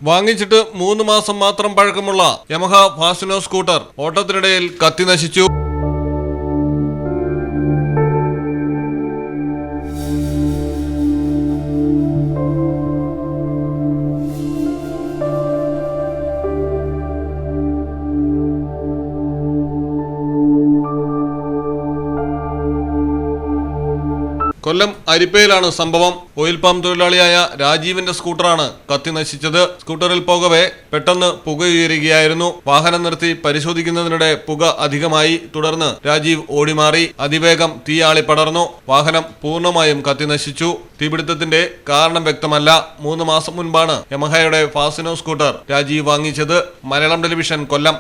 വാങ്ങിച്ചിട്ട് 3 മാസം മാത്രം പഴക്കമുള്ള യമഹ ഫാസിനോ സ്കൂട്ടർ ഓട്ടത്തിനിടയിൽ കത്തി നശിച്ചു. കൊല്ലം അരിപ്പയിലാണ് സംഭവം. ഓയിൽ പാം തൊഴിലാളിയായ രാജീവിന്റെ സ്കൂട്ടറാണ് കത്തി നശിച്ചത്. സ്കൂട്ടറിൽ പോകവെ പെട്ടെന്ന് പുകയുയരുകയായിരുന്നു. വാഹനം നിർത്തി പരിശോധിക്കുന്നതിനിടെ പുക അധികമായി. തുടർന്ന് രാജീവ് ഓടിമാറി. അതിവേഗം തീയാളി പടർന്നു. വാഹനം പൂർണ്ണമായും കത്തി നശിച്ചു. തീപിടുത്തത്തിന്റെ കാരണം വ്യക്തമല്ല. 3 മാസം മുൻപാണ് യമഹയുടെ ഫാസിനോ സ്കൂട്ടർ രാജീവ് വാങ്ങിച്ചത്. മലയാളം ടെലിവിഷൻ, കൊല്ലം.